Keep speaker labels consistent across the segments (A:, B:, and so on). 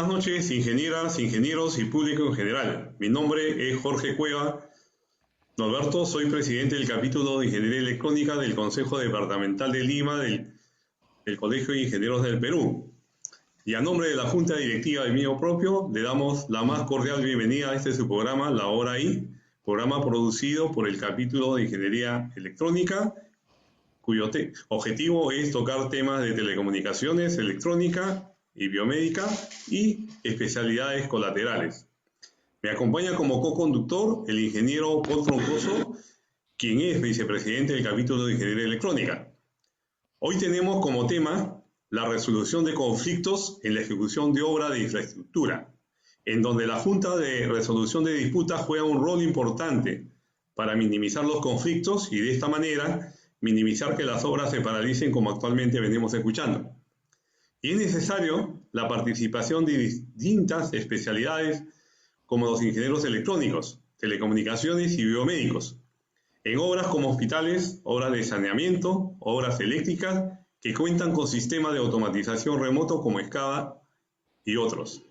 A: Buenas noches, ingenieras, ingenieros y público en general. Mi nombre es Jorge Cueva Norberto, soy presidente del capítulo de Ingeniería Electrónica del Consejo Departamental de Lima del Colegio de Ingenieros del Perú. Y a nombre de la Junta Directiva y mío propio, le damos la más cordial bienvenida a su programa, La Hora I, programa producido por el capítulo de Ingeniería Electrónica, cuyo objetivo es tocar temas de telecomunicaciones, electrónica y biomédica y especialidades colaterales. Me acompaña como co-conductor el ingeniero Paul Troncoso, quien es vicepresidente del capítulo de Ingeniería Electrónica. Hoy tenemos como tema la resolución de conflictos en la ejecución de obra de infraestructura, en donde la Junta de Resolución de Disputas juega un rol importante para minimizar los conflictos y de esta manera minimizar que las obras se paralicen como actualmente venimos escuchando. Y es necesario la participación de distintas especialidades como los ingenieros electrónicos, telecomunicaciones y biomédicos, en obras como hospitales, obras de saneamiento, obras eléctricas que cuentan con sistemas de automatización remoto como SCADA y otros.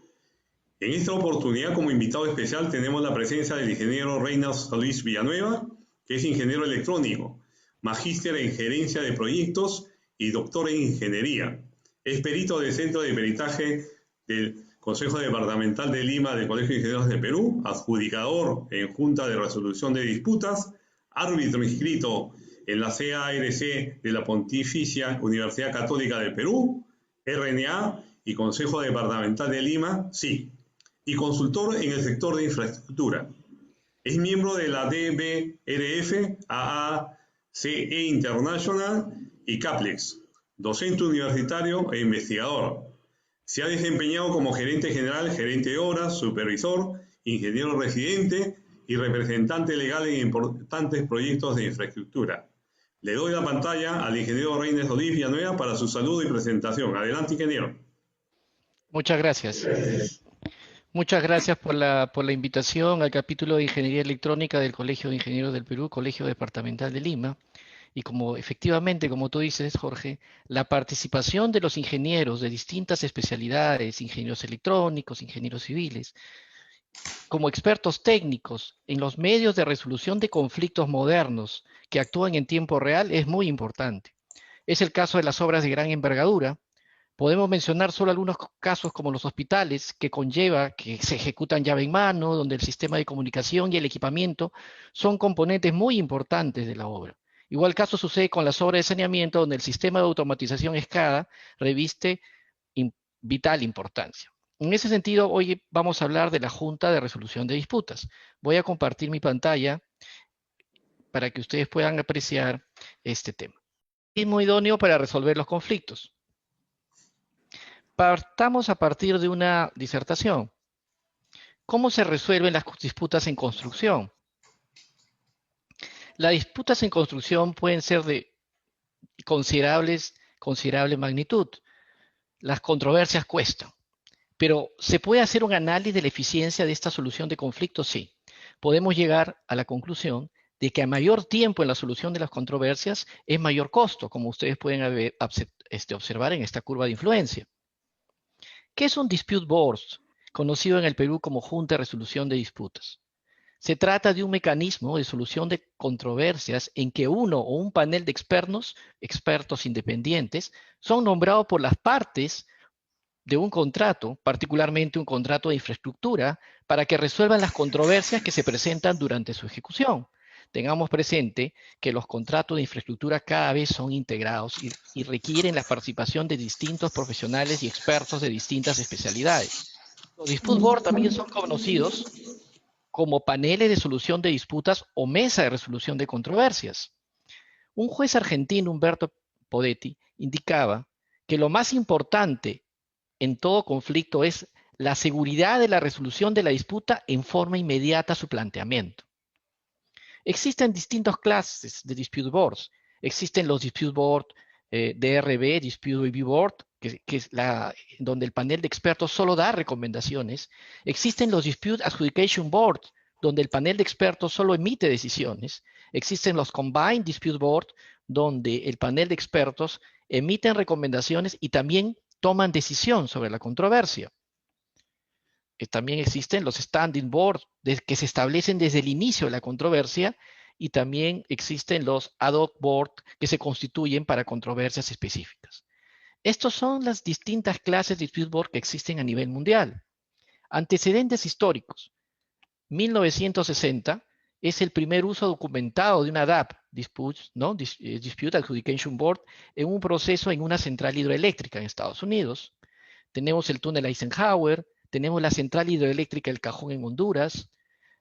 A: En esta oportunidad, como invitado especial, tenemos la presencia del ingeniero Reynalds Luis Villanueva, que es ingeniero electrónico, magíster en gerencia de proyectos y doctor en ingeniería. Es perito del Centro de Peritaje del Consejo Departamental de Lima del Colegio de Ingenieros de Perú, adjudicador en Junta de Resolución de Disputas, árbitro inscrito en la CARC de la Pontificia Universidad Católica del Perú, RNA y Consejo Departamental de Lima, sí, y consultor en el sector de infraestructura. Es miembro de la DBRF, AACE International y CAPLEX, docente universitario e investigador. Se ha desempeñado como gerente general, gerente de obras, supervisor, ingeniero residente y representante legal en importantes proyectos de infraestructura. Le doy la pantalla al ingeniero Reynalds Luis Villanueva para su saludo y presentación. Adelante, ingeniero.
B: Muchas gracias. Muchas gracias por la invitación al capítulo de Ingeniería Electrónica del Colegio de Ingenieros del Perú, Colegio Departamental de Lima. Y efectivamente, como tú dices, Jorge, la participación de los ingenieros de distintas especialidades, ingenieros electrónicos, ingenieros civiles, como expertos técnicos en los medios de resolución de conflictos modernos que actúan en tiempo real es muy importante. Es el caso de las obras de gran envergadura. Podemos mencionar solo algunos casos como los hospitales, que conlleva que se ejecutan llave en mano, donde el sistema de comunicación y el equipamiento son componentes muy importantes de la obra. Igual caso sucede con las obras de saneamiento, donde el sistema de automatización SCADA reviste vital importancia. En ese sentido, hoy vamos a hablar de la Junta de Resolución de Disputas. Voy a compartir mi pantalla para que ustedes puedan apreciar este tema. Es muy idóneo para resolver los conflictos. Partamos a partir de una disertación. ¿Cómo se resuelven las disputas en construcción? Las disputas en construcción pueden ser de considerable magnitud. Las controversias cuestan. Pero ¿se puede hacer un análisis de la eficiencia de esta solución de conflictos? Sí. Podemos llegar a la conclusión de que a mayor tiempo en la solución de las controversias es mayor costo, como ustedes pueden observar en esta curva de influencia. ¿Qué es un dispute board, conocido en el Perú como Junta de Resolución de Disputas? Se trata de un mecanismo de solución de controversias en que uno o un panel de expertos independientes, son nombrados por las partes de un contrato, particularmente un contrato de infraestructura, para que resuelvan las controversias que se presentan durante su ejecución. Tengamos presente que los contratos de infraestructura cada vez son integrados y requieren la participación de distintos profesionales y expertos de distintas especialidades. Los dispute board también son conocidos como paneles de solución de disputas o mesa de resolución de controversias. Un juez argentino, Humberto Podetti, indicaba que lo más importante en todo conflicto es la seguridad de la resolución de la disputa en forma inmediata a su planteamiento. Existen distintas clases de dispute boards. Existen los dispute board DRB, Dispute Review Board, que es donde el panel de expertos solo da recomendaciones. Existen los Dispute Adjudication Board, donde el panel de expertos solo emite decisiones. Existen los Combined Dispute Board, donde el panel de expertos emiten recomendaciones y también toman decisión sobre la controversia. también existen los standing board que se establecen desde el inicio de la controversia, y también existen los ad hoc board que se constituyen para controversias específicas. Estas son las distintas clases de dispute board que existen a nivel mundial. Antecedentes históricos. 1960 es el primer uso documentado de una DAB, Dispute Adjudication Board, en un proceso en una central hidroeléctrica en Estados Unidos. Tenemos el túnel Eisenhower, tenemos la central hidroeléctrica El Cajón en Honduras,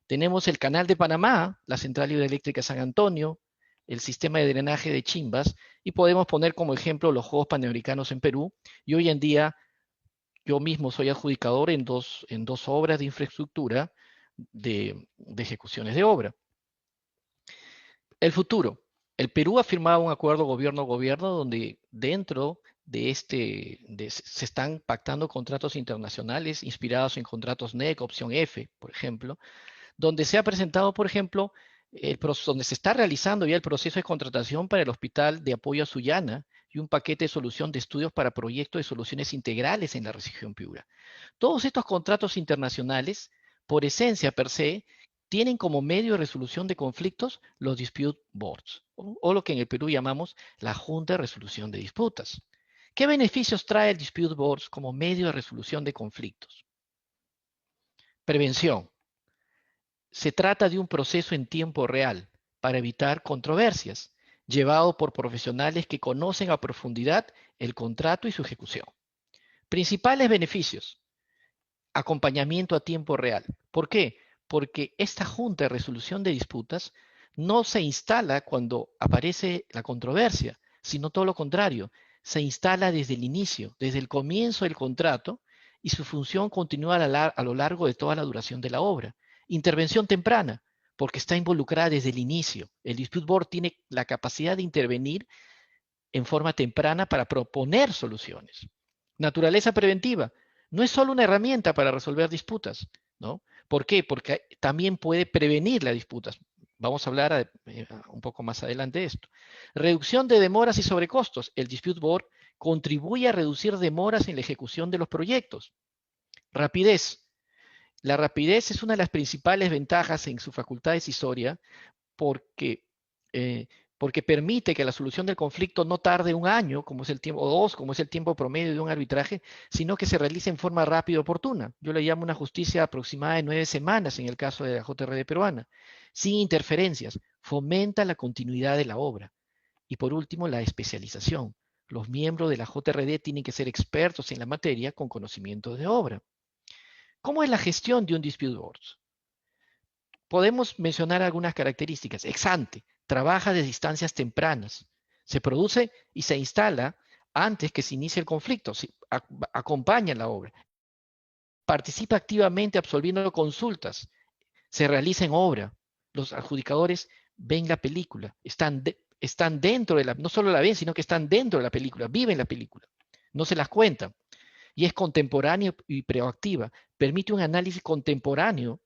B: tenemos el canal de Panamá, la central hidroeléctrica San Antonio, el sistema de drenaje de Chimbas, y podemos poner como ejemplo los Juegos Panamericanos en Perú, y hoy en día yo mismo soy adjudicador en dos obras de infraestructura de ejecuciones de obra. El futuro. El Perú ha firmado un acuerdo gobierno-gobierno donde dentro de se están pactando contratos internacionales inspirados en contratos NEC, opción F, por ejemplo, donde se ha presentado, por ejemplo, donde se está realizando ya el proceso de contratación para el Hospital de Apoyo a Sullana y un paquete de solución de estudios para proyectos de soluciones integrales en la región Piura. Todos estos contratos internacionales, por esencia per se, tienen como medio de resolución de conflictos los dispute boards, o lo que en el Perú llamamos la Junta de Resolución de Disputas. ¿Qué beneficios trae el dispute boards como medio de resolución de conflictos? Prevención. Se trata de un proceso en tiempo real para evitar controversias, llevado por profesionales que conocen a profundidad el contrato y su ejecución. Principales beneficios. Acompañamiento a tiempo real. ¿Por qué? Porque esta Junta de Resolución de Disputas no se instala cuando aparece la controversia, sino todo lo contrario, se instala desde el inicio, desde el comienzo del contrato, y su función continúa a lo largo de toda la duración de la obra. Intervención temprana, porque está involucrada desde el inicio. El Dispute Board tiene la capacidad de intervenir en forma temprana para proponer soluciones. Naturaleza preventiva. No es solo una herramienta para resolver disputas, ¿no? ¿Por qué? Porque también puede prevenir las disputas. Vamos a hablar un poco más adelante de esto. Reducción de demoras y sobrecostos. El Dispute Board contribuye a reducir demoras en la ejecución de los proyectos. Rapidez. La rapidez es una de las principales ventajas en su facultad decisoria porque permite que la solución del conflicto no tarde un año, como es el tiempo, o dos, como es el tiempo promedio de un arbitraje, sino que se realice en forma rápida y oportuna. Yo le llamo una justicia aproximada de 9 semanas en el caso de la JRD peruana, sin interferencias, fomenta la continuidad de la obra. Y por último, la especialización. Los miembros de la JRD tienen que ser expertos en la materia con conocimiento de obra. ¿Cómo es la gestión de un dispute board? Podemos mencionar algunas características. Ex ante, trabaja desde instancias tempranas. Se produce y se instala antes que se inicie el conflicto. Acompaña la obra. Participa activamente absolviendo consultas. Se realiza en obra. Los adjudicadores ven la película. Están dentro de no solo la ven, sino que están dentro de la película. Viven la película. No se las cuentan. Y es contemporánea y proactiva. Permite un análisis contemporáneo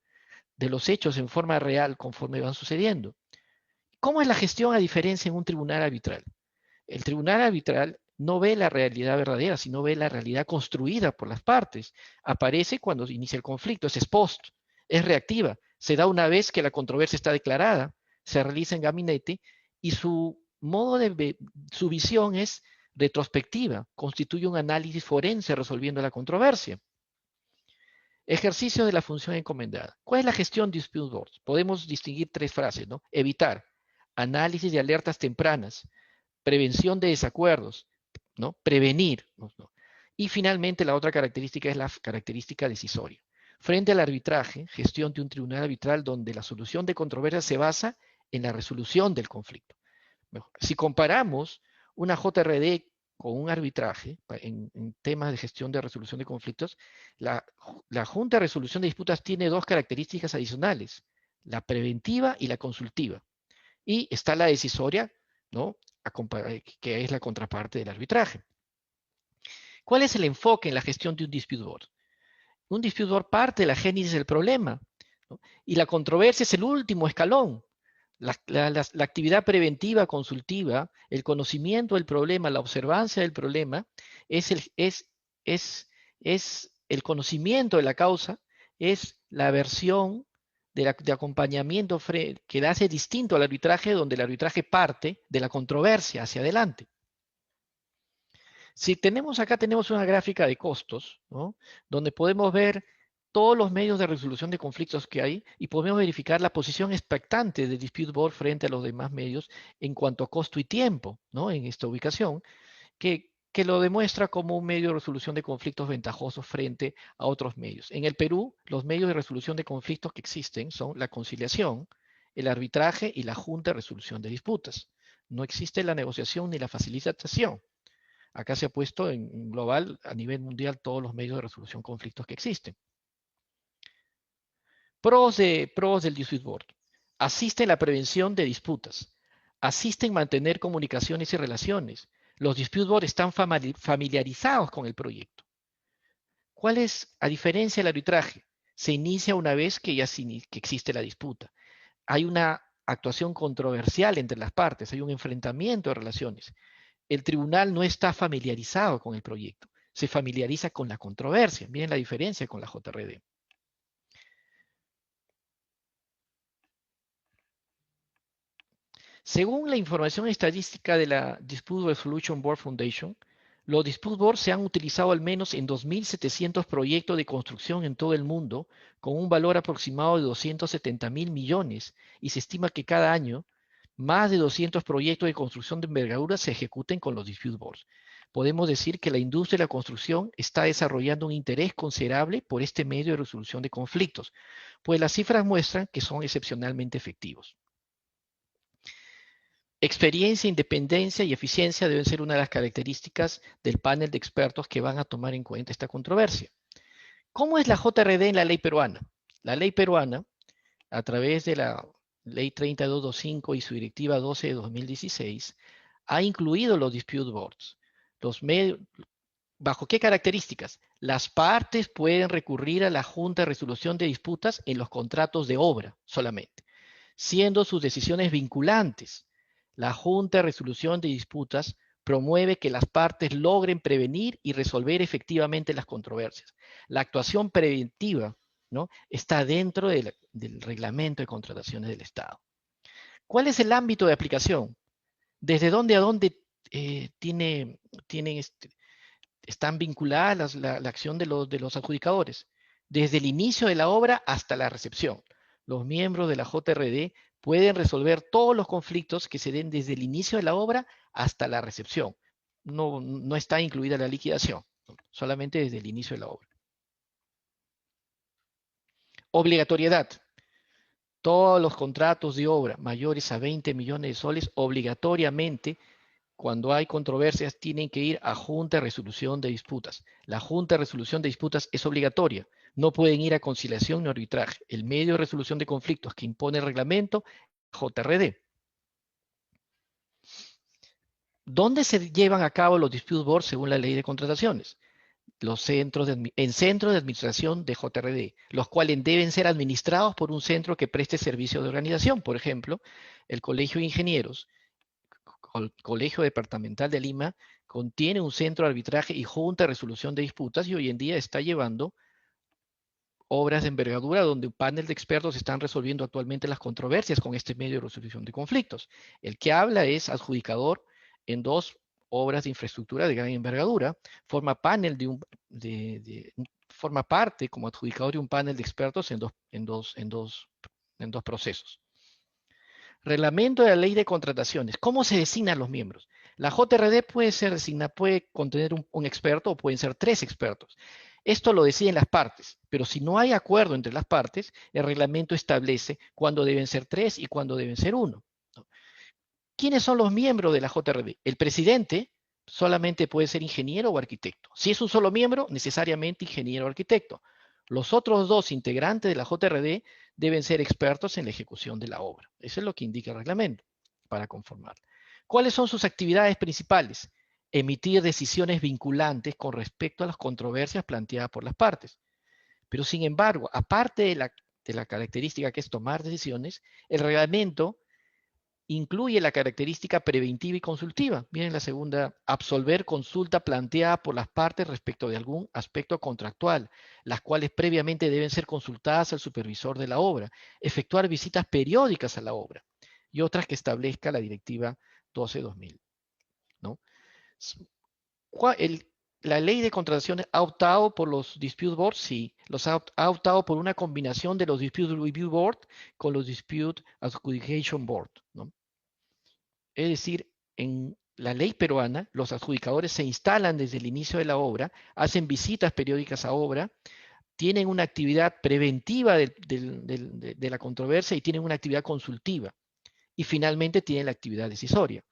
B: de los hechos en forma real conforme van sucediendo. ¿Cómo es la gestión a diferencia en un tribunal arbitral? El tribunal arbitral no ve la realidad verdadera, sino ve la realidad construida por las partes. Aparece cuando inicia el conflicto, es ex post, es reactiva, se da una vez que la controversia está declarada, se realiza en gabinete y su visión es retrospectiva, constituye un análisis forense resolviendo la controversia. Ejercicio de la función encomendada. ¿Cuál es la gestión de dispute boards? Podemos distinguir tres frases, ¿no? Evitar, análisis de alertas tempranas, prevención de desacuerdos, ¿no? Prevenir, ¿no? Y finalmente la otra característica es la característica decisoria. Frente al arbitraje, gestión de un tribunal arbitral donde la solución de controversias se basa en la resolución del conflicto. Si comparamos una JRD con un arbitraje en temas de gestión de resolución de conflictos, la Junta de Resolución de Disputas tiene dos características adicionales, la preventiva y la consultiva. Y está la decisoria, ¿no? Que es la contraparte del arbitraje. ¿Cuál es el enfoque en la gestión de un dispute board? Un dispute board parte de la génesis del problema, ¿no? Y la controversia es el último escalón. La actividad preventiva, consultiva, el conocimiento del problema, la observancia del problema, es el conocimiento de la causa es la versión de acompañamiento que la hace distinto al arbitraje, donde el arbitraje parte de la controversia hacia adelante. Si tenemos acá, tenemos una gráfica de costos, ¿no? Donde podemos ver todos los medios de resolución de conflictos que hay y podemos verificar la posición expectante de Dispute Board frente a los demás medios en cuanto a costo y tiempo, ¿no? En esta ubicación, que lo demuestra como un medio de resolución de conflictos ventajoso frente a otros medios. En el Perú, los medios de resolución de conflictos que existen son la conciliación, el arbitraje y la junta de resolución de disputas. No existe la negociación ni la facilitación. Acá se ha puesto en global, a nivel mundial, todos los medios de resolución de conflictos que existen. Pros del Dispute Board. Asiste en la prevención de disputas. Asiste en mantener comunicaciones y relaciones. Los Dispute Board están familiarizados con el proyecto. ¿Cuál es, a diferencia del arbitraje? Se inicia una vez que ya que existe la disputa. Hay una actuación controversial entre las partes, hay un enfrentamiento de relaciones. El tribunal no está familiarizado con el proyecto, se familiariza con la controversia. Miren la diferencia con la JRD. Según la información estadística de la Dispute Resolution Board Foundation, los Dispute Boards se han utilizado al menos en 2.700 proyectos de construcción en todo el mundo, con un valor aproximado de 270.000 millones, y se estima que cada año más de 200 proyectos de construcción de envergadura se ejecuten con los Dispute Boards. Podemos decir que la industria de la construcción está desarrollando un interés considerable por este medio de resolución de conflictos, pues las cifras muestran que son excepcionalmente efectivos. Experiencia, independencia y eficiencia deben ser una de las características del panel de expertos que van a tomar en cuenta esta controversia. ¿Cómo es la JRD en la ley peruana? La ley peruana, a través de la ley 3225 y su directiva 12 de 2016, ha incluido los dispute boards. ¿Bajo qué características? Las partes pueden recurrir a la Junta de Resolución de Disputas en los contratos de obra solamente, siendo sus decisiones vinculantes. La Junta de Resolución de Disputas promueve que las partes logren prevenir y resolver efectivamente las controversias. La actuación preventiva, ¿no?, está dentro del reglamento de contrataciones del Estado. ¿Cuál es el ámbito de aplicación? ¿Desde dónde a dónde están vinculadas la acción de los adjudicadores? Desde el inicio de la obra hasta la recepción. Los miembros de la JRD pueden resolver todos los conflictos que se den desde el inicio de la obra hasta la recepción. No está incluida la liquidación, solamente desde el inicio de la obra. Obligatoriedad. Todos los contratos de obra mayores a 20 millones de soles obligatoriamente, cuando hay controversias, tienen que ir a Junta de Resolución de Disputas. La Junta de Resolución de Disputas es obligatoria. No pueden ir a conciliación ni arbitraje. El medio de resolución de conflictos que impone el reglamento, JRD. ¿Dónde se llevan a cabo los dispute boards según la ley de contrataciones? En centros de administración de JRD, los cuales deben ser administrados por un centro que preste servicio de organización. Por ejemplo, el Colegio de Ingenieros, el Colegio Departamental de Lima, contiene un centro de arbitraje y junta de resolución de disputas y hoy en día está llevando obras de envergadura donde un panel de expertos están resolviendo actualmente las controversias con este medio de resolución de conflictos. El que habla es adjudicador en 2 obras de infraestructura de gran envergadura, forma parte como adjudicador de un panel de expertos en dos procesos. Reglamento de la ley de contrataciones. ¿Cómo se designan los miembros? La JRD puede contener un experto o pueden ser 3 expertos. Esto lo deciden las partes, pero si no hay acuerdo entre las partes, el reglamento establece cuándo deben ser 3 y cuándo deben ser 1. ¿Quiénes son los miembros de la JRD? El presidente solamente puede ser ingeniero o arquitecto. Si es un solo miembro, necesariamente ingeniero o arquitecto. Los otros 2 integrantes de la JRD deben ser expertos en la ejecución de la obra. Eso es lo que indica el reglamento para conformar. ¿Cuáles son sus actividades principales? Emitir decisiones vinculantes con respecto a las controversias planteadas por las partes. Pero sin embargo, aparte de la característica que es tomar decisiones, el reglamento incluye la característica preventiva y consultiva. Miren la segunda, absolver consulta planteada por las partes respecto de algún aspecto contractual, las cuales previamente deben ser consultadas al supervisor de la obra, efectuar visitas periódicas a la obra y otras que establezca la Directiva 12-2000, ¿no? La ley de contrataciones ha optado por los Dispute Boards, sí. Ha optado por una combinación de los Dispute Review Board con los Dispute Adjudication Board, ¿no? Es decir, en la ley peruana, los adjudicadores se instalan desde el inicio de la obra, hacen visitas periódicas a obra, tienen una actividad preventiva de la controversia y tienen una actividad consultiva. Y finalmente tienen la actividad decisoria.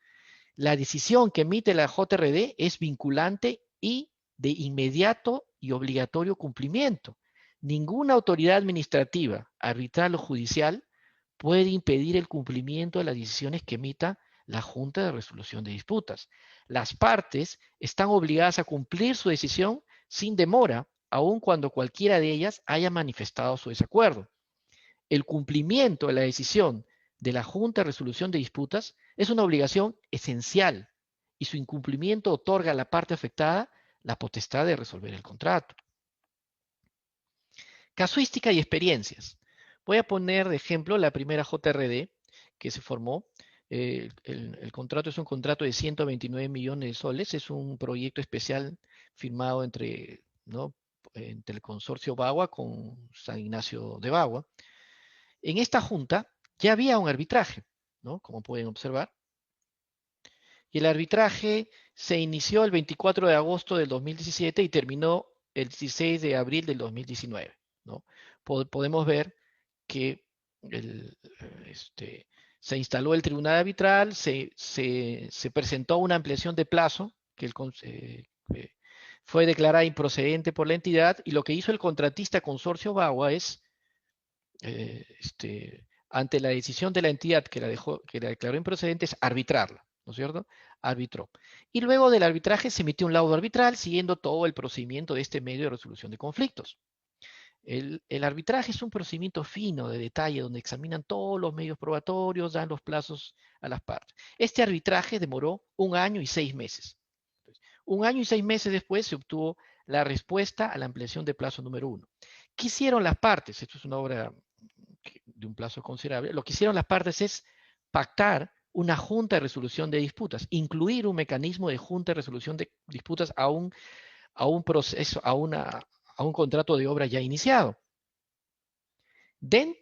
B: La decisión que emite la JRD es vinculante y de inmediato y obligatorio cumplimiento. Ninguna autoridad administrativa, arbitral o judicial puede impedir el cumplimiento de las decisiones que emita la Junta de Resolución de Disputas. Las partes están obligadas a cumplir su decisión sin demora, aun cuando cualquiera de ellas haya manifestado su desacuerdo. El cumplimiento de la decisión de la Junta de Resolución de Disputas es una obligación esencial y su incumplimiento otorga a la parte afectada la potestad de resolver el contrato. Casuística y experiencias. Voy a poner de ejemplo la primera JRD que se formó. El contrato es un contrato de 129 millones de soles. Es un proyecto especial firmado entre el consorcio Bagua con San Ignacio de Bagua. En esta junta ya había un arbitraje, ¿no? Como pueden observar. Y el arbitraje se inició el 24 de agosto del 2017 y terminó el 16 de abril del 2019, ¿no? Podemos ver que se instaló el tribunal arbitral, se presentó una ampliación de plazo que fue declarada improcedente por la entidad, y lo que hizo el contratista consorcio Bagua es, ante la decisión de la entidad que la declaró improcedente, es arbitrarla, ¿no es cierto? Arbitró. Y luego del arbitraje se emitió un laudo arbitral siguiendo todo el procedimiento de este medio de resolución de conflictos. El arbitraje es un procedimiento fino, de detalle, donde examinan todos los medios probatorios, dan los plazos a las partes. Este arbitraje demoró 1 año y 6 meses. 1 año y 6 meses después se obtuvo la respuesta a la ampliación de plazo número 1. ¿Qué hicieron las partes? Esto es una obra de un plazo considerable. Lo que hicieron las partes es pactar una junta de resolución de disputas, incluir un mecanismo de junta de resolución de disputas a un proceso, a un contrato de obra ya iniciado.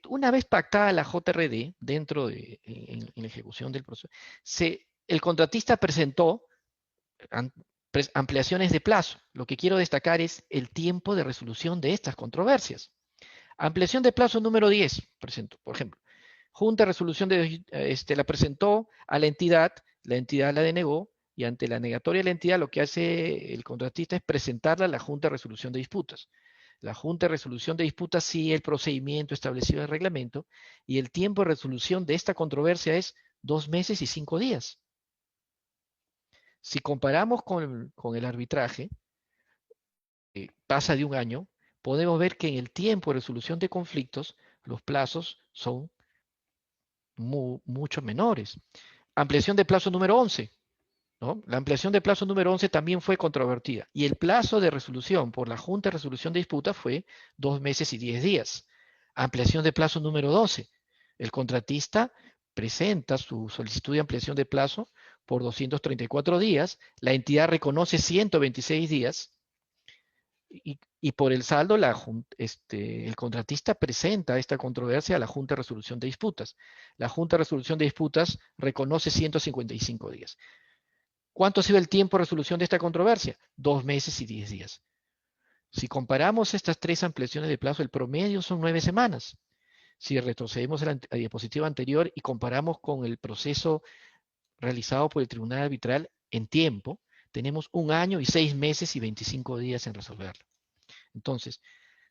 B: Una vez pactada la JRD, en la ejecución del proceso, el contratista presentó ampliaciones de plazo. Lo que quiero destacar es el tiempo de resolución de estas controversias. Ampliación de plazo número 10, presentó, por ejemplo. Junta de resolución la presentó a la entidad la denegó, y ante la negatoria de la entidad lo que hace el contratista es presentarla a la Junta de Resolución de Disputas. La Junta de Resolución de Disputas sigue el procedimiento establecido en el reglamento, y el tiempo de resolución de esta controversia es 2 meses y 5 días. Si comparamos con el arbitraje, pasa de 1 año, podemos ver que en el tiempo de resolución de conflictos los plazos son mucho menores. Ampliación de plazo número 11. ¿No? La ampliación de plazo número 11 también fue controvertida, y el plazo de resolución por la Junta de Resolución de Disputas fue 2 meses y 10 días. Ampliación de plazo número 12. El contratista presenta su solicitud de ampliación de plazo por 234 días, la entidad reconoce 126 días, y por el saldo el contratista presenta esta controversia a la Junta de Resolución de Disputas. La Junta de Resolución de Disputas reconoce 155 días. ¿Cuánto ha sido el tiempo de resolución de esta controversia? 2 meses y 10 días. Si comparamos estas 3 ampliaciones de plazo, el promedio son 9 semanas. Si retrocedemos a la diapositiva anterior y comparamos con el proceso realizado por el Tribunal Arbitral en tiempo, tenemos 1 año y 6 meses y 25 días en resolverlo. Entonces,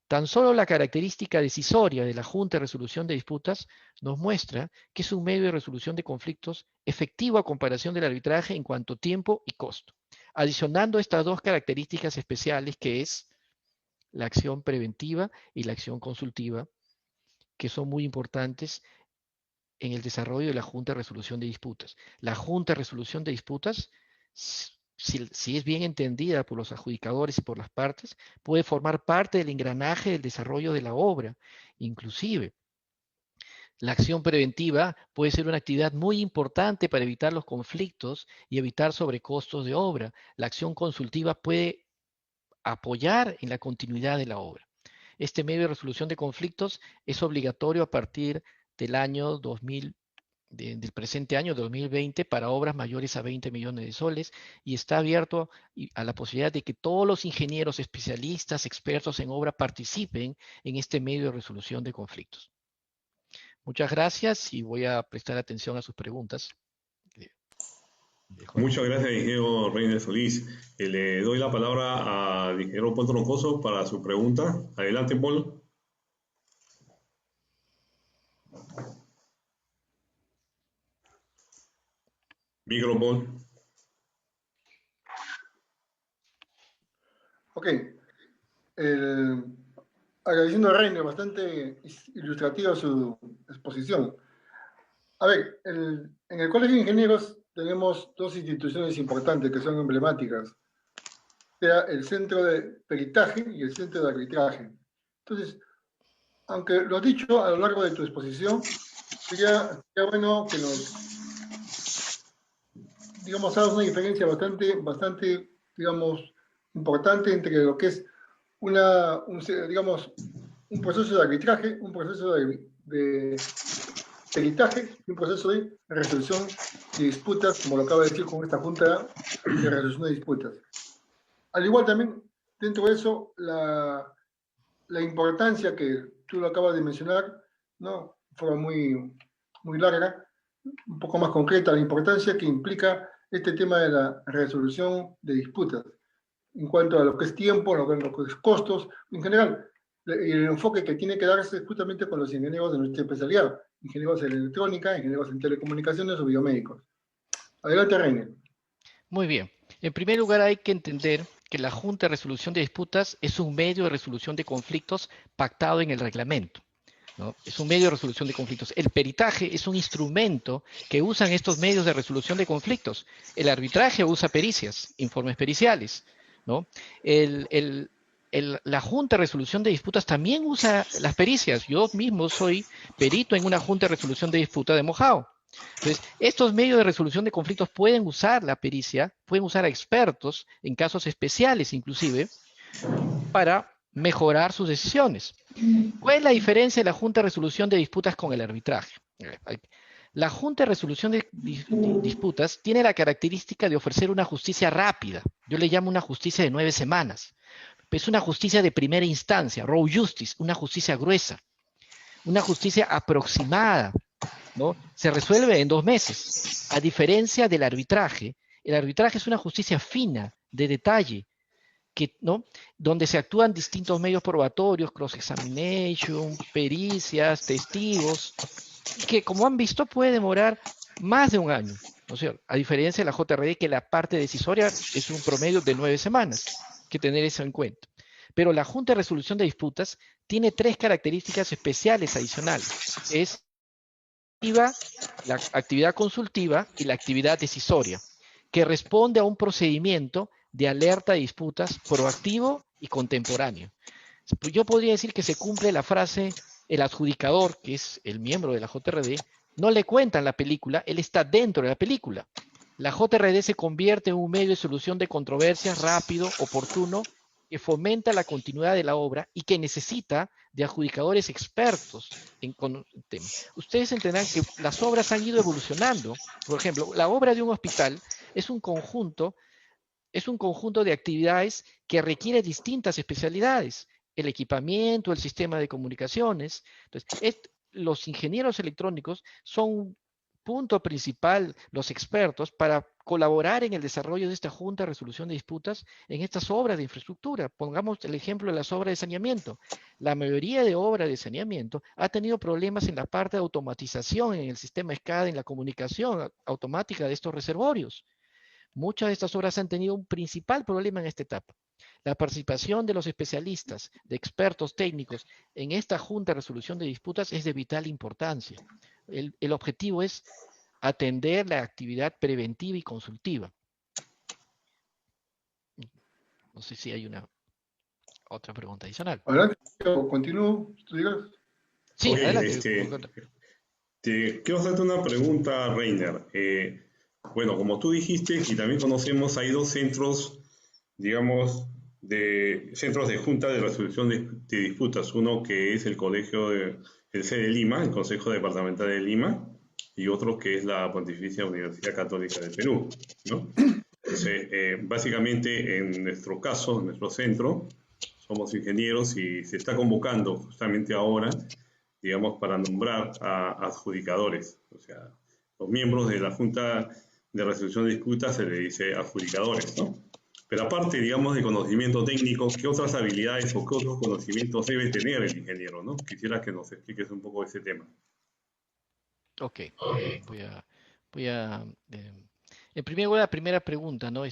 B: tan solo la característica decisoria de la Junta de Resolución de Disputas nos muestra que es un medio de resolución de conflictos efectivo a comparación del arbitraje en cuanto a tiempo y costo, adicionando estas 2 características especiales, que es la acción preventiva y la acción consultiva, que son muy importantes en el desarrollo de la Junta de Resolución de Disputas. La Junta de Resolución de Disputas, si es bien entendida por los adjudicadores y por las partes, puede formar parte del engranaje del desarrollo de la obra. Inclusive, la acción preventiva puede ser una actividad muy importante para evitar los conflictos y evitar sobrecostos de obra. La acción consultiva puede apoyar en la continuidad de la obra. Este medio de resolución de conflictos es obligatorio a partir del año 2000, del presente año 2020 para obras mayores a 20 millones de soles y está abierto a la posibilidad de que todos los ingenieros especialistas, expertos en obra participen en este medio de resolución de conflictos. Muchas gracias y voy a prestar atención a sus preguntas.
A: Muchas gracias, ingeniero Reiner Solís. Le doy la palabra al ingeniero Paul Troncoso para su pregunta. Adelante, Paul. Micro, Paul.
C: Ok. Agradeciendo a Reiner, bastante ilustrativa su exposición. A ver, en el Colegio de Ingenieros tenemos dos instituciones importantes que son emblemáticas, sea el Centro de Peritaje y el Centro de Arbitraje. Entonces, aunque lo has dicho a lo largo de tu exposición, sería bueno que nos, digamos, hagas una diferencia bastante, digamos, importante entre lo que es digamos, un proceso de arbitraje, un proceso de peritaje y un proceso de resolución de disputas, como lo acaba de decir con esta Junta de Resolución de Disputas. Al igual también, dentro de eso, la importancia que tú lo acabas de mencionar, ¿no? De forma muy larga, un poco más concreta, la importancia que implica este tema de la resolución de disputas, en cuanto a lo que es tiempo, lo que es costos, en general, el enfoque que tiene que darse justamente con los ingenieros de nuestra especialidad, ingenieros en electrónica, ingenieros en telecomunicaciones o biomédicos. Adelante, Reiner.
B: Muy bien. En primer lugar, hay que entender que la Junta de Resolución de Disputas es un medio de resolución de conflictos pactado en el reglamento, ¿no? Es un medio de resolución de conflictos. El peritaje es un instrumento que usan estos medios de resolución de conflictos. El arbitraje usa pericias, informes periciales, ¿no? La Junta de Resolución de Disputas también usa las pericias. Yo mismo soy perito en una Junta de Resolución de Disputa de Mojao. Entonces, estos medios de resolución de conflictos pueden usar la pericia, pueden usar a expertos en casos especiales inclusive, para mejorar sus decisiones. ¿Cuál es la diferencia de la Junta de Resolución de Disputas con el arbitraje? La Junta de Resolución de Disputas tiene la característica de ofrecer una justicia rápida. Yo le llamo una justicia de 9 semanas. Es una justicia de primera instancia, raw justice, una justicia gruesa, una justicia aproximada, ¿no? Se resuelve en 2 meses. A diferencia del arbitraje, el arbitraje es una justicia fina, de detalle, ¿no? Donde se actúan distintos medios probatorios, cross-examination, pericias, testigos, que como han visto puede demorar más de 1 año. ¿No es cierto? A diferencia de la JRD, que la parte decisoria es un promedio de 9 semanas. Hay que tener eso en cuenta. Pero la Junta de Resolución de Disputas tiene 3 características especiales adicionales. Es la actividad consultiva y la actividad decisoria, que responde a un procedimiento de alerta de disputas proactivo y contemporáneo. Yo podría decir que se cumple la frase, el adjudicador, que es el miembro de la JRD, no le cuentan la película, él está dentro de la película. La JRD se convierte en un medio de solución de controversias rápido, oportuno, que fomenta la continuidad de la obra y que necesita de adjudicadores expertos con el tema. Ustedes entenderán que las obras han ido evolucionando. Por ejemplo, la obra de un hospital es un conjunto de actividades que requiere distintas especialidades. El equipamiento, el sistema de comunicaciones. Entonces, los ingenieros electrónicos son punto principal, los expertos, para colaborar en el desarrollo de esta Junta de Resolución de Disputas en estas obras de infraestructura. Pongamos el ejemplo de las obras de saneamiento. La mayoría de obras de saneamiento ha tenido problemas en la parte de automatización, en el sistema SCADA, en la comunicación automática de estos reservorios. Muchas de estas obras han tenido un principal problema en esta etapa. La participación de los especialistas, de expertos técnicos en esta Junta de Resolución de Disputas es de vital importancia. El objetivo es atender la actividad preventiva y consultiva. No sé si hay una otra pregunta adicional.
C: Adelante, continúo, tú digas.
B: Sí,
A: Ok,
B: adelante.
A: quiero hacerte una pregunta, Reiner. Bueno, como tú dijiste y también conocemos, hay dos centros, digamos, centros de junta de resolución de disputas. Uno que es el el C de Lima, el Consejo Departamental de Lima, y otro que es la Pontificia Universidad Católica del Perú, ¿no? Entonces, básicamente en nuestro caso, en nuestro centro, somos ingenieros y se está convocando justamente ahora, digamos, para nombrar a adjudicadores. O sea, los miembros de la Junta de Resolución de Disputas se le dice adjudicadores, ¿no? Pero aparte, digamos, de conocimiento técnico, ¿qué otras habilidades o qué otros conocimientos debe tener el ingeniero, ¿no? Quisiera que nos expliques un poco ese tema.
B: Ok, voy a en primer lugar, la primera pregunta, ¿no?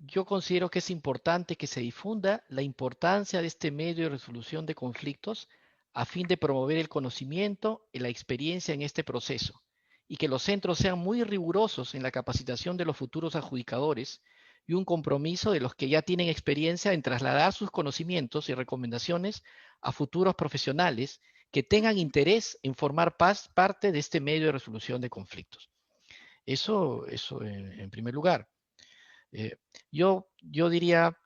B: Yo considero que es importante que se difunda la importancia de este medio de resolución de conflictos a fin de promover el conocimiento y la experiencia en este proceso, y que los centros sean muy rigurosos en la capacitación de los futuros adjudicadores y un compromiso de los que ya tienen experiencia en trasladar sus conocimientos y recomendaciones a futuros profesionales que tengan interés en formar parte de este medio de resolución de conflictos. Eso en primer lugar. Eh, yo diría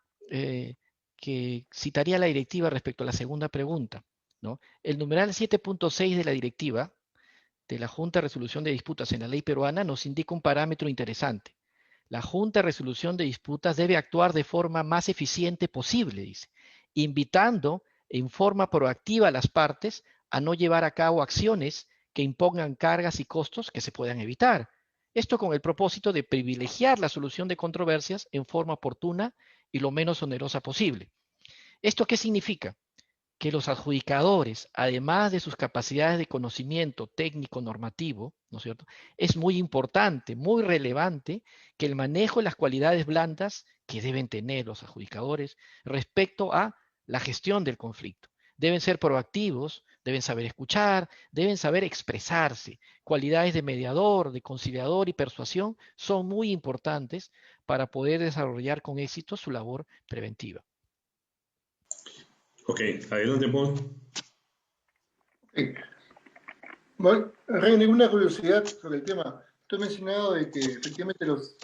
B: que citaría la directiva respecto a la segunda pregunta, ¿no? El numeral 7.6 de la directiva de la Junta de Resolución de Disputas en la ley peruana nos indica un parámetro interesante. La Junta de Resolución de Disputas debe actuar de forma más eficiente posible, dice, invitando en forma proactiva a las partes a no llevar a cabo acciones que impongan cargas y costos que se puedan evitar. Esto con el propósito de privilegiar la solución de controversias en forma oportuna y lo menos onerosa posible. ¿Esto qué significa? Que los adjudicadores, además de sus capacidades de conocimiento técnico normativo, ¿no es cierto?, es muy importante, muy relevante que el manejo de las cualidades blandas que deben tener los adjudicadores respecto a la gestión del conflicto. Deben ser proactivos, deben saber escuchar, deben saber expresarse. Cualidades de mediador, de conciliador y persuasión son muy importantes para poder desarrollar con éxito su labor preventiva.
A: Ok, adelante, Paul.
C: Okay. Bueno, Reiner, una curiosidad sobre el tema. Tú has mencionado de que efectivamente los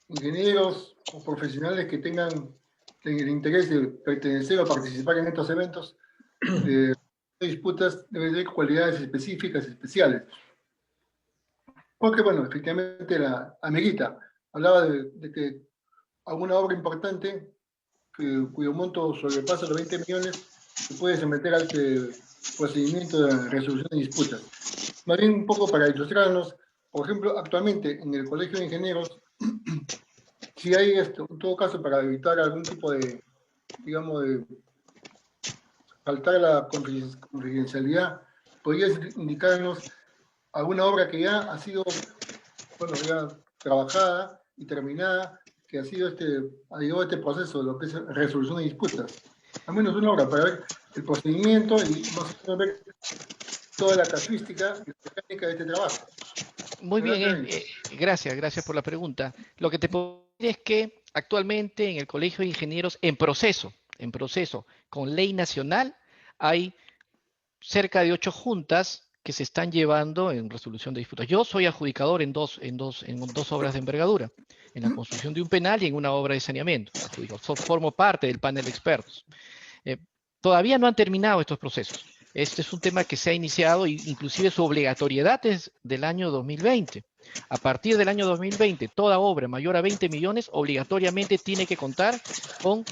C: ingenieros o profesionales que tengan el interés de pertenecer o participar en estos eventos de disputas deben tener cualidades específicas, especiales. Porque, bueno, efectivamente la amiguita hablaba de que alguna obra importante cuyo monto sobrepasa los 20 millones se puede someter a este procedimiento de resolución de disputas. Más bien un poco para ilustrarnos, por ejemplo, actualmente en el Colegio de Ingenieros, si hay esto, en todo caso, para evitar algún tipo de, digamos, de faltar la confidencialidad, ¿podrías indicarnos alguna obra que ya ha sido, bueno, ya trabajada y terminada, que ha sido ha llegado a este proceso de lo que es resolución de disputas? Al menos una obra para ver el procedimiento y más o menos ver toda la casuística y la mecánica de este trabajo.
B: Muy bien, gracias por la pregunta. Lo que te puedo decir es que actualmente en el Colegio de Ingenieros, en proceso, con ley nacional, hay cerca de 8 juntas que se están llevando en resolución de disputas. Yo soy adjudicador en dos obras de envergadura, en la construcción de un penal y en una obra de saneamiento. Formo parte del panel de expertos. Todavía no han terminado estos procesos. Este es un tema que se ha iniciado, inclusive su obligatoriedad es del año 2020. A partir del año 2020, toda obra mayor a 20 millones obligatoriamente tiene que contar con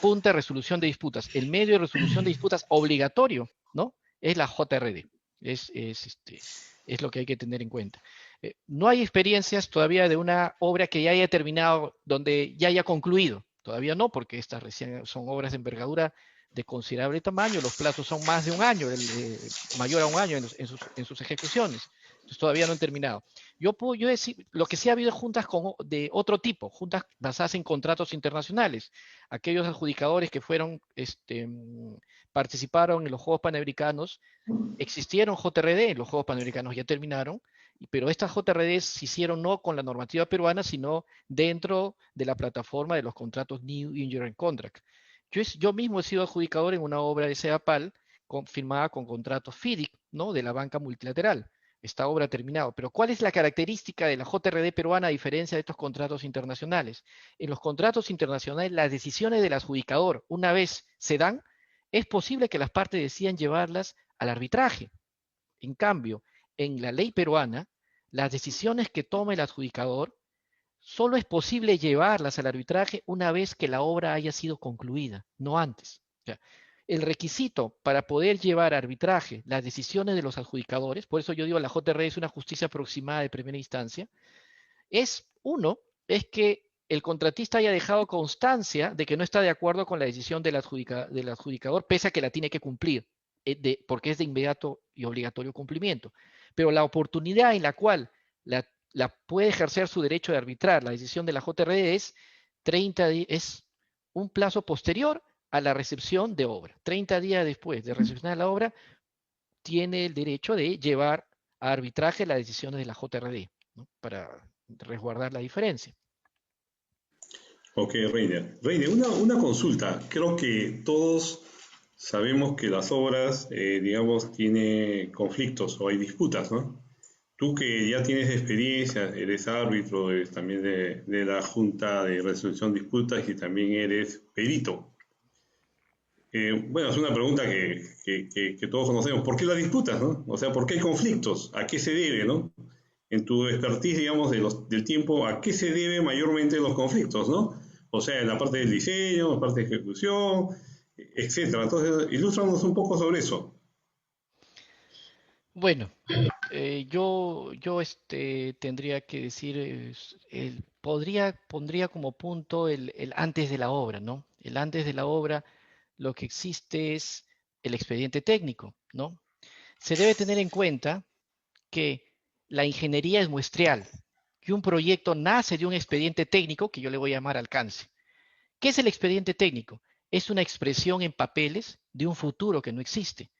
B: Junta de Resolución de Disputas. El medio de resolución de disputas obligatorio, ¿no?, es la JRD. Es lo que hay que tener en cuenta. No hay experiencias todavía de una obra que ya haya terminado, donde ya haya concluido. Todavía no, porque estas recién son obras de envergadura de considerable tamaño, los plazos son más de un año, mayor a un año en sus ejecuciones. Todavía no han terminado. Yo puedo decir, lo que sí ha habido juntas de otro tipo, juntas basadas en contratos internacionales. Aquellos adjudicadores que participaron en los Juegos Panamericanos, existieron JRD, los Juegos Panamericanos ya terminaron, pero estas JRDs se hicieron no con la normativa peruana, sino dentro de la plataforma de los contratos New Engineering Contract. Yo mismo he sido adjudicador en una obra de CEAPAL firmada con contratos FIDIC, ¿no? De la banca multilateral. Esta obra ha terminado. Pero ¿cuál es la característica de la JRD peruana a diferencia de estos contratos internacionales? En los contratos internacionales, las decisiones del adjudicador, una vez se dan, es posible que las partes decidan llevarlas al arbitraje. En cambio, en la ley peruana, las decisiones que tome el adjudicador solo es posible llevarlas al arbitraje una vez que la obra haya sido concluida, no antes. O sea, el requisito para poder llevar a arbitraje las decisiones de los adjudicadores, por eso yo digo la JRD es una justicia aproximada de primera instancia, es que el contratista haya dejado constancia de que no está de acuerdo con la decisión del adjudicador, pese a que la tiene que cumplir, porque es de inmediato y obligatorio cumplimiento. Pero la oportunidad en la cual la puede ejercer su derecho de arbitrar la decisión de la JRD es un plazo posterior a la recepción de obra. 30 días después de recepcionar la obra, tiene el derecho de llevar a arbitraje las decisiones de la JRD, ¿no? Para resguardar la diferencia.
A: Ok, Reiner. Reiner, una consulta. Creo que todos sabemos que las obras, digamos, tienen conflictos o hay disputas, ¿no? Tú que ya tienes experiencia, eres árbitro, eres también de la Junta de Resolución de Disputas y también eres perito. Bueno, es una pregunta que todos conocemos. ¿Por qué las disputas, no? O sea, ¿por qué hay conflictos? ¿A qué se debe, no? En tu expertise, digamos, del tiempo, ¿a qué se debe mayormente los conflictos, no? O sea, en la parte del diseño, la parte de ejecución, etcétera. Entonces, ilústranos un poco sobre eso.
B: Bueno, yo tendría que decir, pondría como punto el antes de la obra, ¿no? El antes de la obra, lo que existe es el expediente técnico, ¿no? Se debe tener en cuenta que la ingeniería es muestreal, que un proyecto nace de un expediente técnico que yo le voy a llamar alcance. ¿Qué es el expediente técnico? Es una expresión en papeles de un futuro que no existe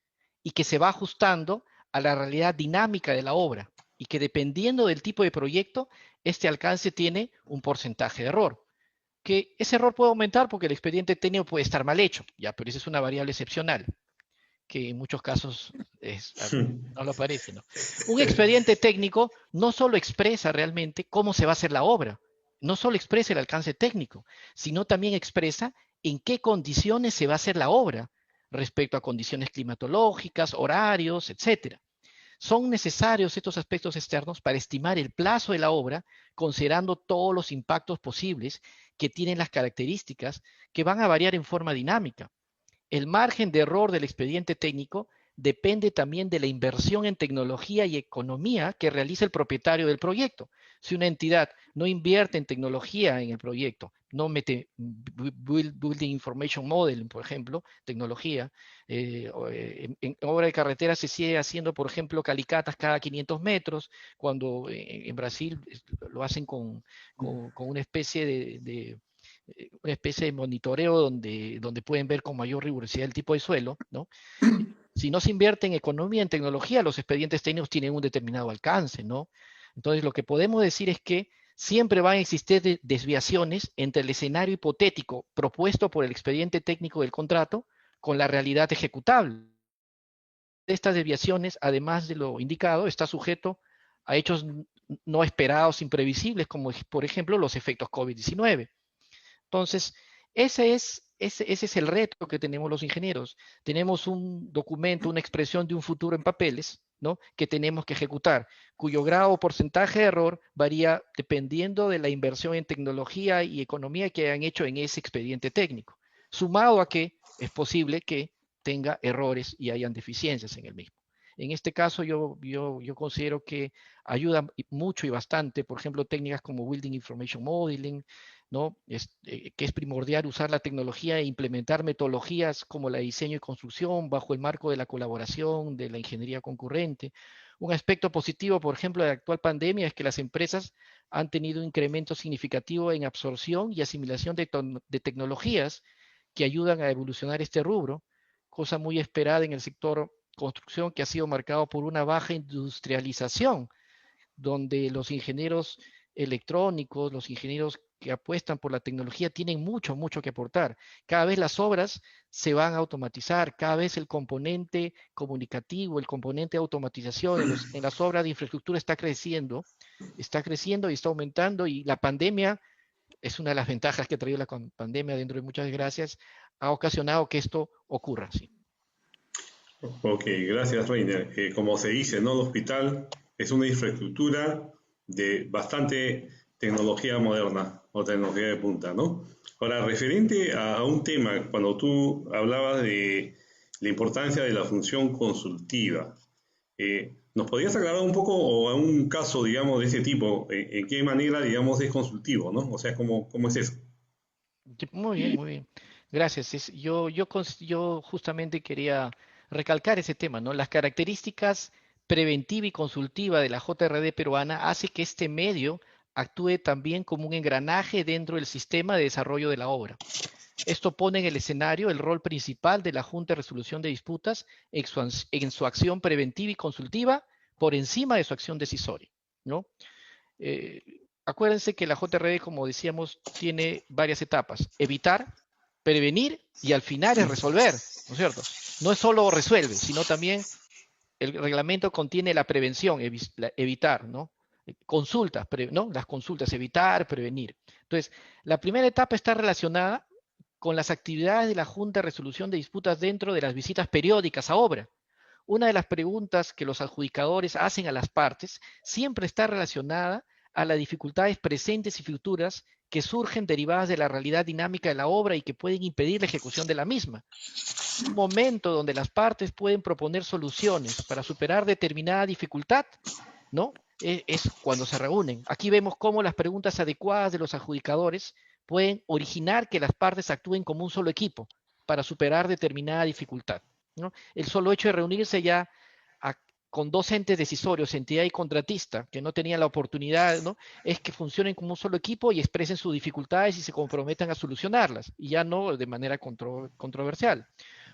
B: y que se va ajustando a la realidad dinámica de la obra y que dependiendo del tipo de proyecto, este alcance tiene un porcentaje de error. Que ese error puede aumentar porque el expediente técnico puede estar mal hecho, ya, pero esa es una variable excepcional, que en muchos casos no lo parece, ¿no? Un expediente técnico no solo expresa realmente cómo se va a hacer la obra, no solo expresa el alcance técnico, sino también expresa en qué condiciones se va a hacer la obra respecto a condiciones climatológicas, horarios, etcétera. Son necesarios estos aspectos externos para estimar el plazo de la obra, considerando todos los impactos posibles que tienen las características que van a variar en forma dinámica. El margen de error del expediente técnico depende también de la inversión en tecnología y economía que realiza el propietario del proyecto. Si una entidad no invierte en tecnología en el proyecto, no mete Building Information Modeling, por ejemplo, tecnología, en obra de carretera se sigue haciendo, por ejemplo, calicatas cada 500 metros, cuando en Brasil lo hacen con una especie de monitoreo donde pueden ver con mayor rigurosidad el tipo de suelo, ¿no? Si no se invierte en economía, en tecnología, los expedientes técnicos tienen un determinado alcance, ¿no? Entonces, lo que podemos decir es que siempre van a existir desviaciones entre el escenario hipotético propuesto por el expediente técnico del contrato con la realidad ejecutable. Estas desviaciones, además de lo indicado, está sujeto a hechos no esperados, imprevisibles, como por ejemplo los efectos COVID-19. Entonces, ese es el reto que tenemos los ingenieros. Tenemos un documento, una expresión de un futuro en papeles, ¿no? Que tenemos que ejecutar, cuyo grado o porcentaje de error varía dependiendo de la inversión en tecnología y economía que hayan hecho en ese expediente técnico, sumado a que es posible que tenga errores y hayan deficiencias en el mismo. En este caso, yo considero que ayuda mucho y bastante, por ejemplo, técnicas como Building Information Modeling, ¿no? Que es primordial usar la tecnología e implementar metodologías como la diseño y construcción bajo el marco de la colaboración, de la ingeniería concurrente, Un aspecto positivo, por ejemplo, de la actual pandemia es que las empresas han tenido un incremento significativo en absorción y asimilación de tecnologías que ayudan a evolucionar este rubro, cosa muy esperada en el sector construcción que ha sido marcado por una baja industrialización, donde los ingenieros electrónicos, los ingenieros que apuestan por la tecnología tienen mucho, mucho que aportar. Cada vez las obras se van a automatizar, cada vez el componente comunicativo, el componente de automatización en las obras de infraestructura está creciendo y está aumentando, y la pandemia es una de las ventajas que ha traído la pandemia, dentro de muchas desgracias, ha ocasionado que esto ocurra. ¿Sí?
A: Ok, gracias, Reiner. Como se dice, ¿no? El hospital es una infraestructura de bastante tecnología moderna o tecnología de punta, ¿no? Ahora, referente a un tema, cuando tú hablabas de la importancia de la función consultiva, ¿nos podrías aclarar un poco o a un caso, digamos, de ese tipo, en qué manera, digamos, es consultivo, ¿no? O sea, ¿cómo es eso?
B: Muy bien, muy bien. Gracias. Yo justamente quería recalcar ese tema, ¿no? Las características preventiva y consultiva de la JRD peruana hace que este medio actúe también como un engranaje dentro del sistema de desarrollo de la obra. Esto pone en el escenario el rol principal de la Junta de Resolución de Disputas en su acción preventiva y consultiva por encima de su acción decisoria, ¿no? Eh, Acuérdense que la JRD, como decíamos, tiene varias etapas: evitar, prevenir y al final es resolver, ¿no es cierto? No es solo resuelve, sino también el reglamento contiene la prevención, evitar, ¿no? Consultas, ¿no? Las consultas, evitar, prevenir. Entonces, la primera etapa está relacionada con las actividades de la Junta de Resolución de Disputas dentro de las visitas periódicas a obra. Una de las preguntas que los adjudicadores hacen a las partes siempre está relacionada a las dificultades presentes y futuras que surgen derivadas de la realidad dinámica de la obra y que pueden impedir la ejecución de la misma. Un momento donde las partes pueden proponer soluciones para superar determinada dificultad, ¿no? Es cuando se reúnen. Aquí vemos cómo las preguntas adecuadas de los adjudicadores pueden originar que las partes actúen como un solo equipo para superar determinada dificultad, ¿no? El solo hecho de reunirse ya a, con dos entes decisorios, entidad y contratista, que no tenían la oportunidad, ¿no? Es que funcionen como un solo equipo y expresen sus dificultades y se comprometan a solucionarlas, y ya no de manera controversial.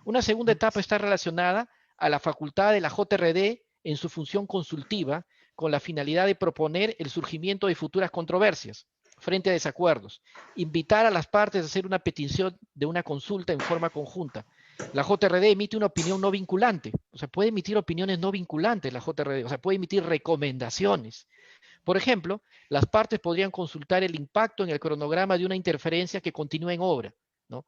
B: Una segunda etapa está relacionada a la facultad de la JRD en su función consultiva, con la finalidad de proponer el surgimiento de futuras controversias frente a desacuerdos, invitar a las partes a hacer una petición de una consulta en forma conjunta. La JRD emite una opinión no vinculante, o sea, puede emitir opiniones no vinculantes la JRD, o sea, puede emitir recomendaciones. Por ejemplo, las partes podrían consultar el impacto en el cronograma de una interferencia que continúa en obra, ¿no?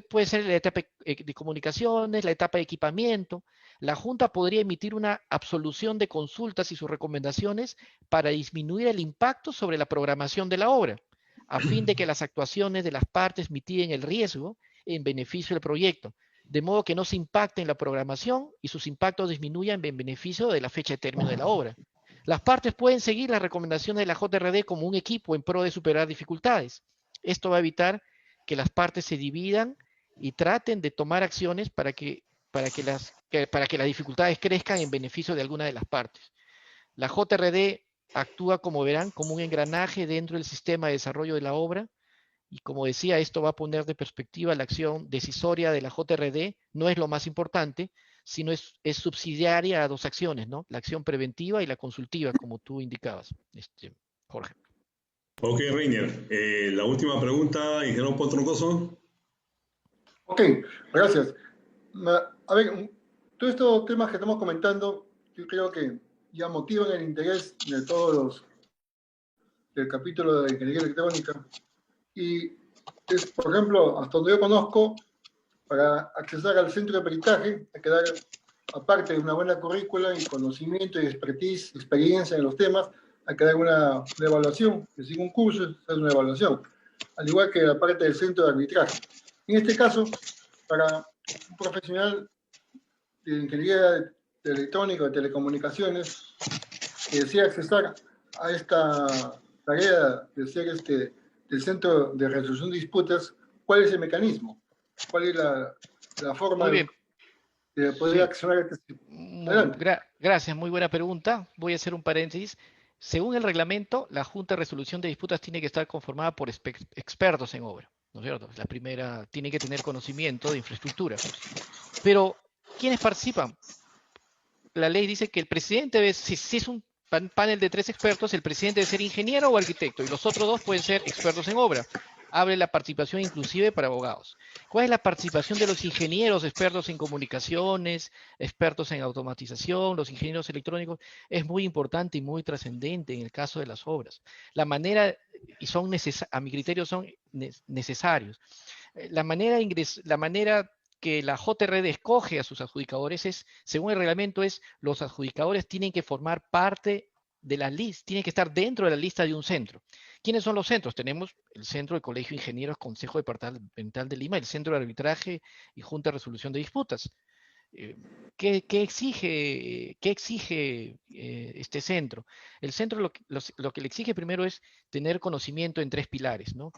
B: Puede ser la etapa de comunicaciones, la etapa de equipamiento. La Junta podría emitir una absolución de consultas y sus recomendaciones para disminuir el impacto sobre la programación de la obra, a fin de que las actuaciones de las partes mitiguen el riesgo en beneficio del proyecto, de modo que no se impacte en la programación y sus impactos disminuyan en beneficio de la fecha de término de la obra. Las partes pueden seguir las recomendaciones de la JRD como un equipo en pro de superar dificultades. Esto va a evitar que las partes se dividan y traten de tomar acciones para que las dificultades crezcan en beneficio de alguna de las partes. La JRD actúa, como verán, como un engranaje dentro del sistema de desarrollo de la obra, y como decía, esto va a poner de perspectiva la acción decisoria de la JRD. No es lo más importante, sino es subsidiaria a dos acciones, ¿no? La acción preventiva y la consultiva, como tú indicabas, Jorge.
A: Ok, Reiner, la última pregunta, ingeniero Pontroncoso.
C: Ok, gracias. A ver, todos estos temas que estamos comentando, yo creo que ya motivan el interés de todos los del capítulo de ingeniería electrónica. Y es, por ejemplo, hasta donde yo conozco, para acceder al centro de peritaje hay que dar, aparte de una buena currícula y conocimiento y expertise, experiencia en los temas, hay que dar una evaluación, que sigue un curso, es una evaluación, al igual que la parte del centro de arbitraje. En este caso, para un profesional de ingeniería de electrónica o de telecomunicaciones que desea acceder a esta tarea de ser del centro de resolución de disputas, ¿cuál es el mecanismo? ¿Cuál es la forma
B: Muy bien.
C: de poder
B: Sí.
C: accionar este. Adelante.
B: Gracias, muy buena pregunta. Voy a hacer un paréntesis. Según el reglamento, la Junta de Resolución de Disputas tiene que estar conformada por expertos en obra, ¿no es cierto? La primera tiene que tener conocimiento de infraestructura. Pero, ¿quiénes participan? La ley dice que el presidente debe, si es un panel de 3 expertos, el presidente debe ser ingeniero o arquitecto y los otros 2 pueden ser expertos en obra. Abre la participación inclusive para abogados. ¿Cuál es la participación de los ingenieros, expertos en comunicaciones, expertos en automatización, los ingenieros electrónicos? Es muy importante y muy trascendente en el caso de las obras. La manera, y son a mi criterio son necesarios. La manera que la JRD escoge a sus adjudicadores es, según el reglamento, los adjudicadores tienen que formar parte de la lista, tienen que estar dentro de la lista de un centro. ¿Quiénes son los centros? Tenemos el Centro de Colegio de Ingenieros, Consejo Departamental de Lima, el Centro de Arbitraje y Junta de Resolución de Disputas. ¿Qué exige este centro? El centro lo que le exige primero es tener conocimiento en 3 pilares, ¿no?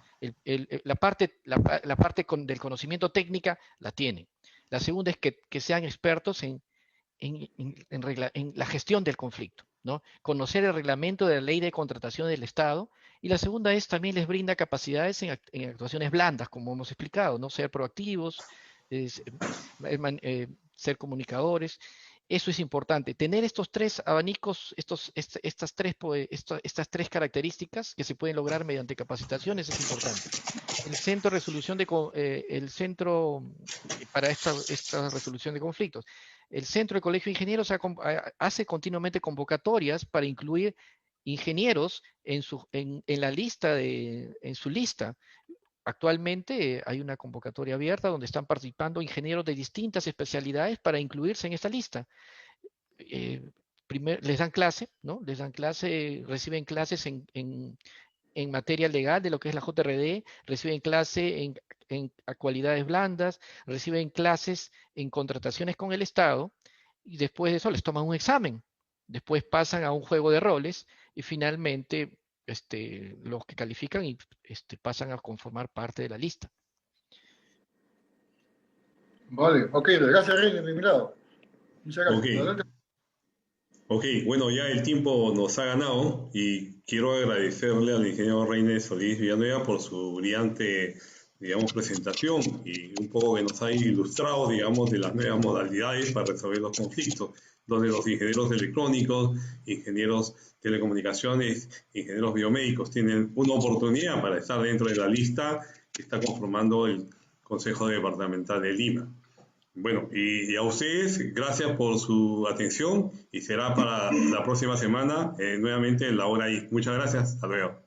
B: La parte del conocimiento técnica la tienen. La segunda es que sean expertos en la gestión del conflicto, ¿no? Conocer el reglamento de la ley de contratación del Estado. Y la segunda es también les brinda capacidades en actuaciones blandas, como hemos explicado, ¿no? Ser proactivos, ser comunicadores. Eso es importante. Tener estos 3 abanicos, estas 3 características que se pueden lograr mediante capacitaciones es importante. El centro de resolución el centro para esta resolución de conflictos. El Centro de Colegio de Ingenieros hace continuamente convocatorias para incluir ingenieros en su lista. Actualmente hay una convocatoria abierta donde están participando ingenieros de distintas especialidades para incluirse en esta lista. Les dan clase, ¿no? Reciben clases en materia legal de lo que es la JRD, reciben clase en cualidades blandas, reciben clases en contrataciones con el Estado y después de eso les toman un examen. Después pasan a un juego de roles y finalmente los que califican y pasan a conformar parte de la lista.
C: Vale, ok, gracias, Reina, de mi lado. Muchas gracias.
A: Ok, bueno, ya el tiempo nos ha ganado y quiero agradecerle al ingeniero Reynés Solís Villanueva por su brillante, digamos, presentación y un poco que nos ha ilustrado, digamos, de las nuevas modalidades para resolver los conflictos, donde los ingenieros electrónicos, ingenieros telecomunicaciones, ingenieros biomédicos tienen una oportunidad para estar dentro de la lista que está conformando el Consejo Departamental de Lima. Bueno, y a ustedes, gracias por su atención y será para la próxima semana nuevamente en la hora I. Muchas gracias, hasta luego.